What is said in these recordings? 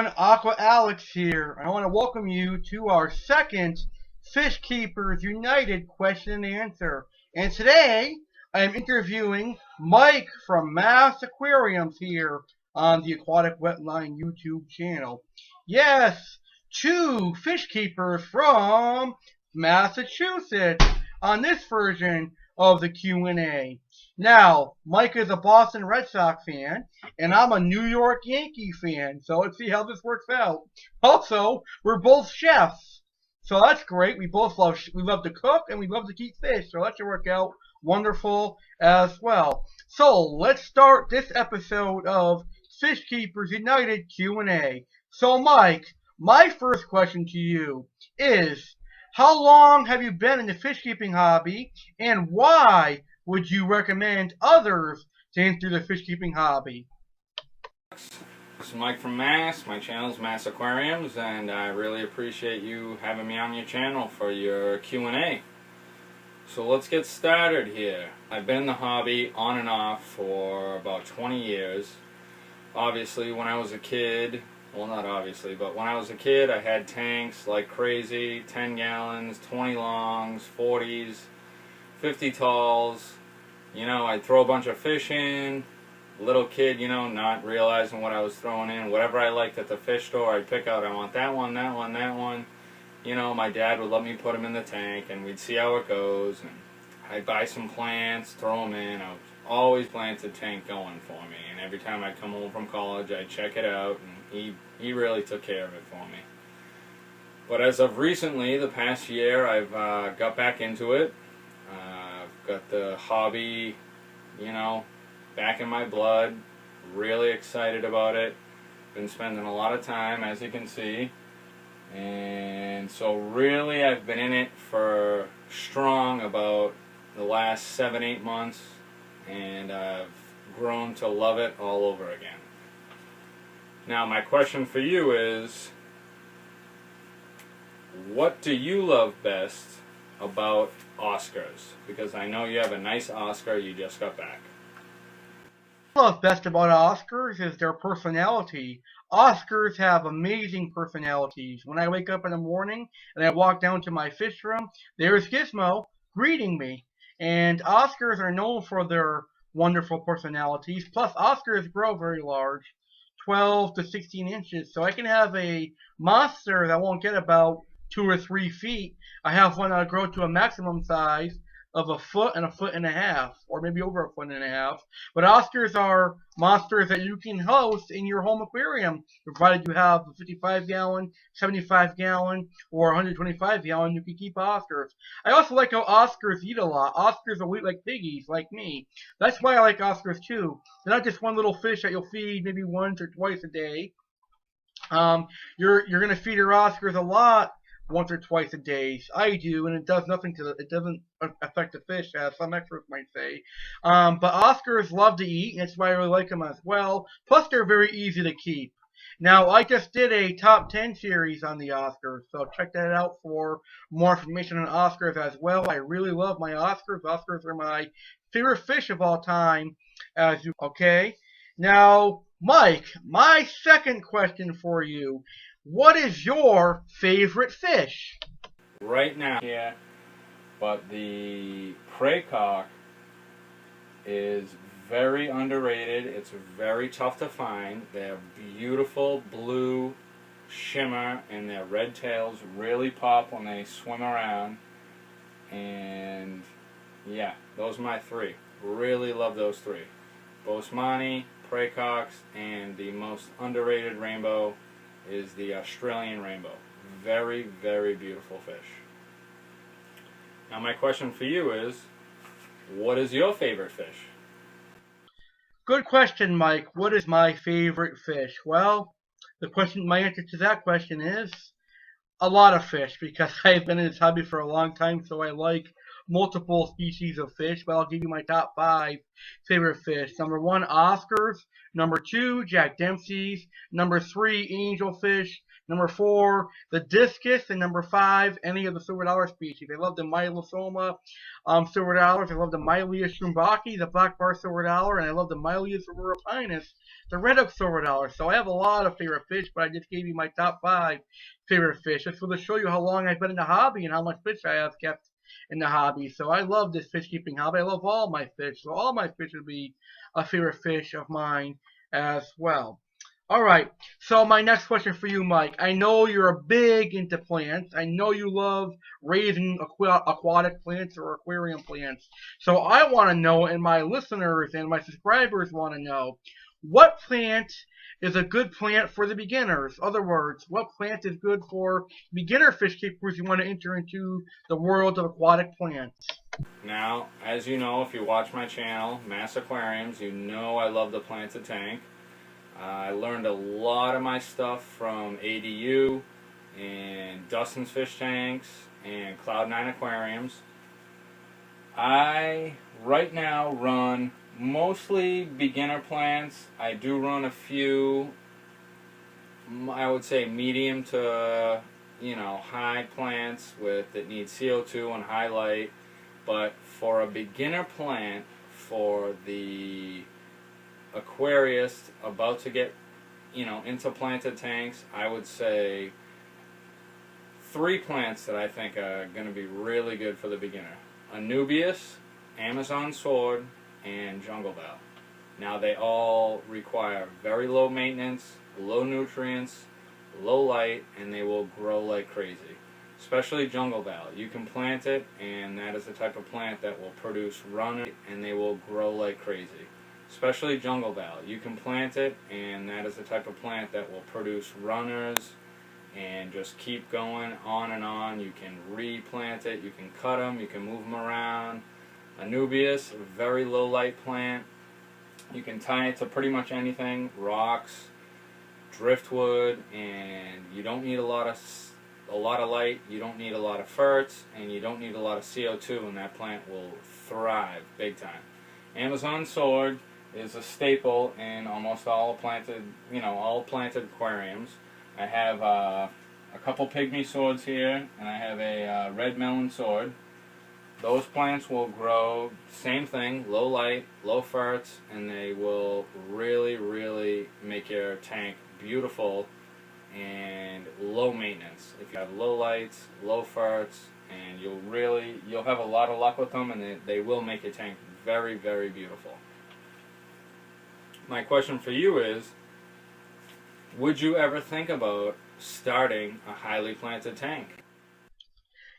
everyone, Aqua Alex here. I want to welcome you to our second Fish Keepers United question and answer. And today, I am interviewing Mike from MASS Aquariums here on the Aquatic Wetline YouTube channel. Yes, two fish keepers from Massachusetts on this version of the Q&A. Now, Mike is a Boston Red Sox fan, and I'm a New York Yankee fan, so let's see how this works out. Also, we're both chefs, so that's great. We love to cook and we love to keep fish, so that should work out wonderful as well. So let's start this episode of Fish Keepers United Q&A. So Mike, my first question to you is, how long have you been in the fish keeping hobby, and why would you recommend others to enter the fish keeping hobby? This is Mike from MASS. My channel is MASS Aquariums, and I really appreciate you having me on your channel for your Q&A. So let's get started here. I've been in the hobby on and off for about 20 years. Obviously, when I was a kid, well, not obviously, but when I was a kid, I had tanks like crazy, 10 gallons, 20 longs, 40s, 50 talls. You know, I'd throw a bunch of fish in. Little kid, you know, not realizing what I was throwing in. Whatever I liked at the fish store, I'd pick out, I want that one, that one, that one. You know, my dad would let me put them in the tank, and we'd see how it goes. And I'd buy some plants, throw them in. I was always planted tank going for me. And every time I'd come home from college, I'd check it out, and he really took care of it for me. But as of recently, the past year, I've got back into it. I've got the hobby, you know, back in my blood. Really excited about it. Been spending a lot of time, as you can see. And so really I've been in it for strong about the last 7-8 months, and I've grown to love it all over again. Now my question for you is, what do you love best about Oscars? Because I know you have a nice Oscar you just got back. What I love best about Oscars is their personality. Oscars have amazing personalities. When I wake up in the morning and I walk down to my fish room, there's Gizmo greeting me. And Oscars are known for their wonderful personalities. Plus, Oscars grow very large, 12 to 16 inches. So I can have a monster that won't get about 2 or 3 feet. I have one that'll grow to a maximum size of 1 foot and 1.5 feet, or maybe over 1.5 feet. But Oscars are monsters that you can host in your home aquarium, provided you have a 55-gallon, 75-gallon, or 125-gallon. You can keep Oscars. I also like how Oscars eat a lot. Oscars will eat like piggies, like me. That's why I like Oscars too. They're not just one little fish that you'll feed maybe once or twice a day. You're gonna feed your Oscars a lot, once or twice a day. I do, and it does nothing to it doesn't affect the fish, as some experts might say. But Oscars love to eat, and that's why I really like them as well. Plus, they're very easy to keep. Now, I just did a top 10 series on the Oscars, so check that out for more information on Oscars as well. I really love my Oscars. Oscars are my favorite fish of all time, okay? Now, Mike, my second question for you. What is your favorite fish? Right now, yeah, but the praycock is very underrated. It's very tough to find. They have beautiful blue shimmer, and their red tails really pop when they swim around. And yeah, those are my three. Really love those three. Bosemani, praycocks, and the most underrated rainbow is the Australian rainbow. Very, very beautiful fish. Now my question for you is, what is your favorite fish? Good question, Mike. What is my favorite fish? Well, my answer to that question is a lot of fish, because I've been in this hobby for a long time, so I like multiple species of fish, but I'll give you my top 5 favorite fish. Number 1, Oscars. Number 2, Jack Dempsey's. Number 3, angelfish. Number 4, the discus. And number 5, any of the silver dollar species. I love the Mylosoma silver dollars. I love the Mylia strumbaki, the black bar silver dollar, and I love the Mylia ruropinus, the red oak silver dollar. So I have a lot of favorite fish, but I just gave you my top 5 favorite fish. Just to show you how long I've been in the hobby and how much fish I have kept in the hobby. So I love this fish keeping hobby. I love all my fish. So all my fish would be a favorite fish of mine as well. All right. So my next question for you, Mike. I know you're big into plants. I know you love raising aquatic plants or aquarium plants. So I want to know, and my listeners and my subscribers want to know, what plant is a good plant for the beginners? In other words, what plant is good for beginner fish keepers who want to enter into the world of aquatic plants? Now, as you know, if you watch my channel, MASS Aquariums, you know I love the planted tank. I learned a lot of my stuff from ADU and Dustin's Fish Tanks and Cloud9 Aquariums. I right now run mostly beginner plants. I do run a few, I would say medium to high plants that need CO2 and high light. But for a beginner plant, for the aquarist about to get into planted tanks, I would say 3 plants that I think are going to be really good for the beginner: Anubias, Amazon Sword, and Jungle Bell. Now they all require very low maintenance, low nutrients, low light, and they will grow like crazy. Especially Jungle Bell. You can plant it, and that is the type of plant that will produce runners, and they will grow like crazy. Especially Jungle Bell. You can plant it, and that is the type of plant that will produce runners and just keep going on and on. You can replant it, you can cut them, you can move them around. Anubias, a very low light plant. You can tie it to pretty much anything, rocks, driftwood, and you don't need a lot of light, you don't need a lot of ferts, and you don't need a lot of CO2, and that plant will thrive big time. Amazon Sword is a staple in almost all planted aquariums. I have a couple pygmy swords here, and I have a red melon sword. Those plants will grow, same thing, low light, low ferts, and they will really, really make your tank beautiful and low maintenance. If you have low lights, low ferts, and you'll have a lot of luck with them, and they will make your tank very, very beautiful. My question for you is, would you ever think about starting a highly planted tank?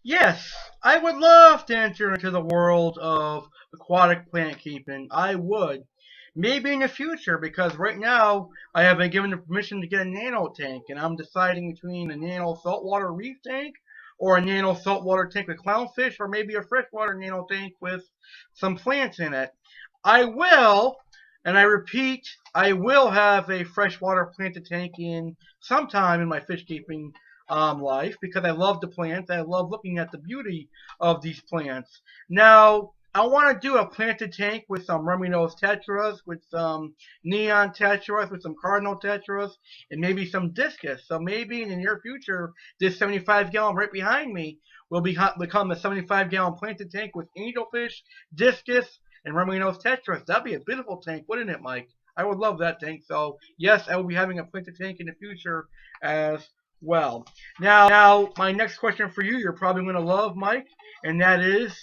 Yes, I would love to enter into the world of aquatic plant keeping. I would. Maybe in the future, because right now I have been given the permission to get a nano tank, and I'm deciding between a nano saltwater reef tank or a nano saltwater tank with clownfish, or maybe a freshwater nano tank with some plants in it. I will, and I repeat, I will have a freshwater planted tank in sometime in my fish keeping life, because I love the plants. I love looking at the beauty of these plants. Now, I want to do a planted tank with some rummy-nosed tetras, with some neon tetras, with some cardinal tetras, and maybe some discus. So maybe in the near future, this 75-gallon right behind me will become a 75-gallon planted tank with angelfish, discus, and rummy-nosed tetras. That'd be a beautiful tank, wouldn't it, Mike? I would love that tank. So yes, I will be having a planted tank in the future as well. Now, my next question for you, you're probably going to love, Mike, and that is,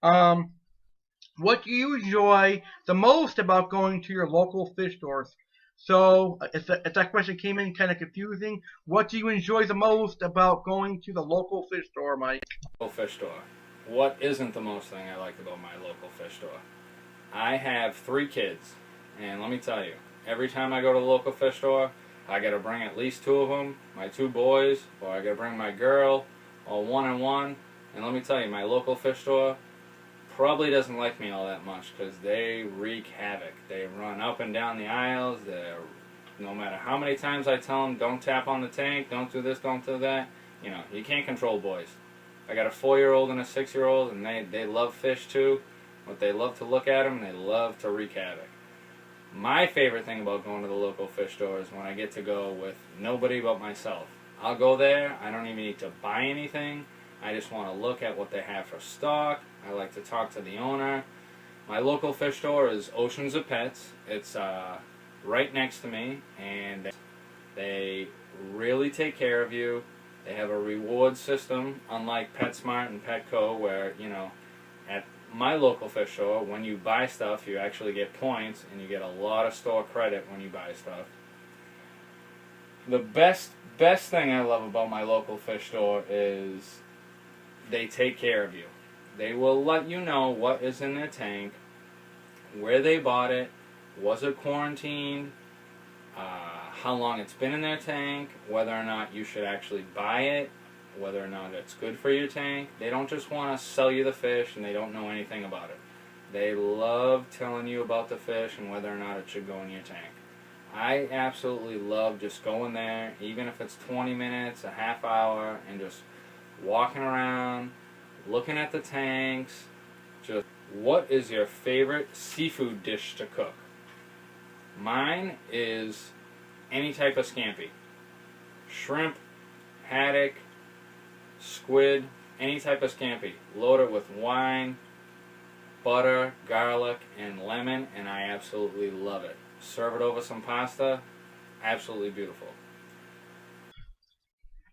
what do you enjoy the most about going to your local fish stores? So, if that question came in kind of confusing, what do you enjoy the most about going to the local fish store, Mike? Local fish store. What isn't the most thing I like about my local fish store? I have 3 kids, and let me tell you, every time I go to the local fish store, I got to bring at least 2 of them, my 2 boys, or I got to bring my girl, or 1 and 1. And let me tell you, my local fish store probably doesn't like me all that much, because they wreak havoc. They run up and down the aisles. No matter how many times I tell them, don't tap on the tank, don't do this, don't do that, you can't control boys. I got a 4-year-old and a 6-year-old, and they love fish too, but they love to look at them, and they love to wreak havoc. My favorite thing about going to the local fish store is when I get to go with nobody but myself. I'll go there. I don't even need to buy anything. I just want to look at what they have for stock. I like to talk to the owner. My local fish store is Oceans of Pets. It's right next to me, and they really take care of you. They have a reward system, unlike PetSmart and Petco, where, you know, at my local fish store, when you buy stuff, you actually get points, and you get a lot of store credit when you buy stuff. The best thing I love about my local fish store is they take care of you. They will let you know what is in their tank, where they bought it, was it quarantined, how long it's been in their tank, whether or not you should actually buy it, whether or not it's good for your tank. They don't just want to sell you the fish and they don't know anything about it. They love telling you about the fish and whether or not it should go in your tank. I absolutely love just going there, even if it's 20 minutes, a half hour, and just walking around, looking at the tanks. Just, what is your favorite seafood dish to cook? Mine is any type of scampi. Shrimp, haddock, squid, any type of scampi. Load it with wine, butter, garlic, and lemon, and I absolutely love it. Serve it over some pasta. Absolutely beautiful.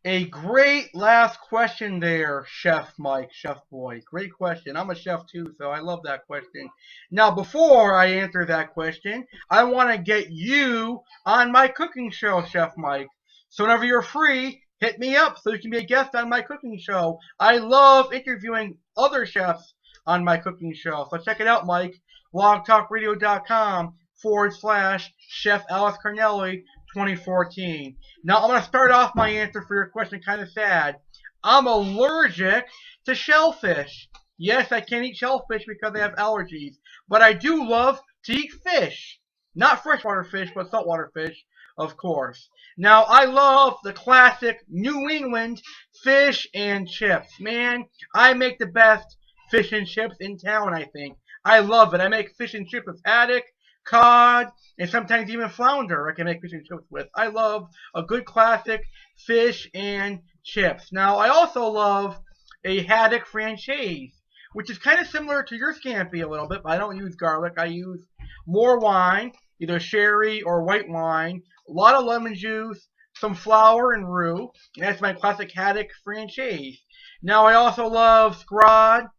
A great last question there, Chef Mike, Chef Boy. Great question. I'm a chef too, so I love that question. Now, before I answer that question, I want to get you on my cooking show, Chef Mike. So whenever you're free, hit me up so you can be a guest on my cooking show. I love interviewing other chefs on my cooking show. So check it out, Mike. blogtalkradio.com/Chef Alice Carnelli 2014. Now, I'm going to start off my answer for your question kind of sad. I'm allergic to shellfish. Yes, I can't eat shellfish because I have allergies. But I do love to eat fish. Not freshwater fish, but saltwater fish, of course. Now, I love the classic New England fish and chips. Man, I make the best fish and chips in town, I think. I love it. I make fish and chips with haddock, cod, and sometimes even flounder I can make fish and chips with. I love a good classic fish and chips. Now, I also love a haddock franchise, which is kind of similar to your scampi a little bit, but I don't use garlic. I use more wine, either sherry or white wine, a lot of lemon juice, some flour and roux, and that's my classic haddock franchise. Now, I also love scrod.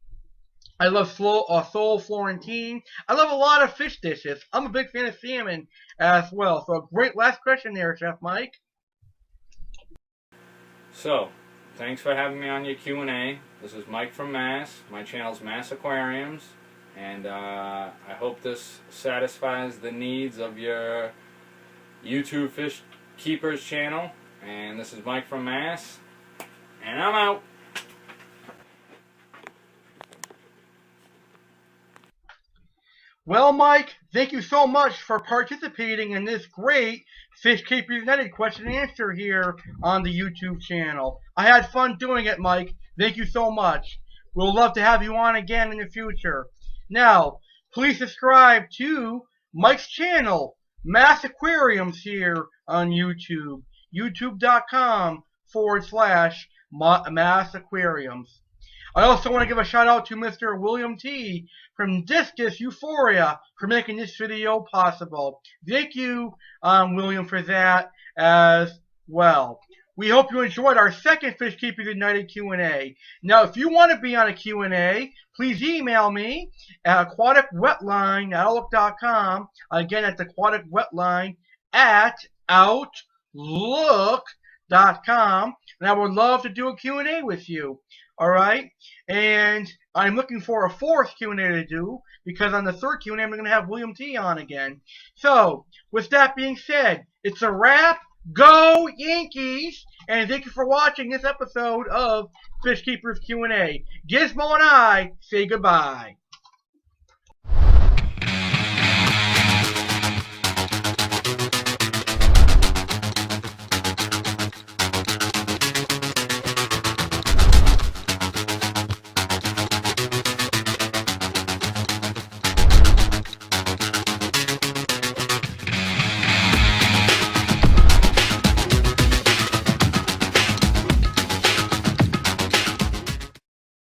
I love sole Florentine. I love a lot of fish dishes. I'm a big fan of salmon as well. So a great last question there, Chef Mike. So, thanks for having me on your Q&A. This is Mike from MASS. My channel's MASS Aquariums. And I hope this satisfies the needs of your YouTube Fish Keepers channel. And this is Mike from MASS. And I'm out. Well, Mike, thank you so much for participating in this great Fish Keepers United question and answer here on the YouTube channel. I had fun doing it, Mike. Thank you so much. We'll love to have you on again in the future. Now, please subscribe to Mike's channel, MASS Aquariums, here on YouTube. YouTube.com/MASS Aquariums. I also want to give a shout out to Mr. William T. from Discus Euphoria for making this video possible. Thank you, William, for that as well. We hope you enjoyed our second Fish Keepers United Q&A. Now, if you want to be on a Q&A, please email me at aquaticwetline@outlook.com. Again, that's aquaticwetline@outlook.com. And I would love to do a Q&A with you. All right, and I'm looking for a fourth Q&A to do, because on the third Q&A I'm going to have William T. on again. So, with that being said, it's a wrap. Go Yankees! And thank you for watching this episode of Fish Keepers Q&A. Gizmo and I say goodbye.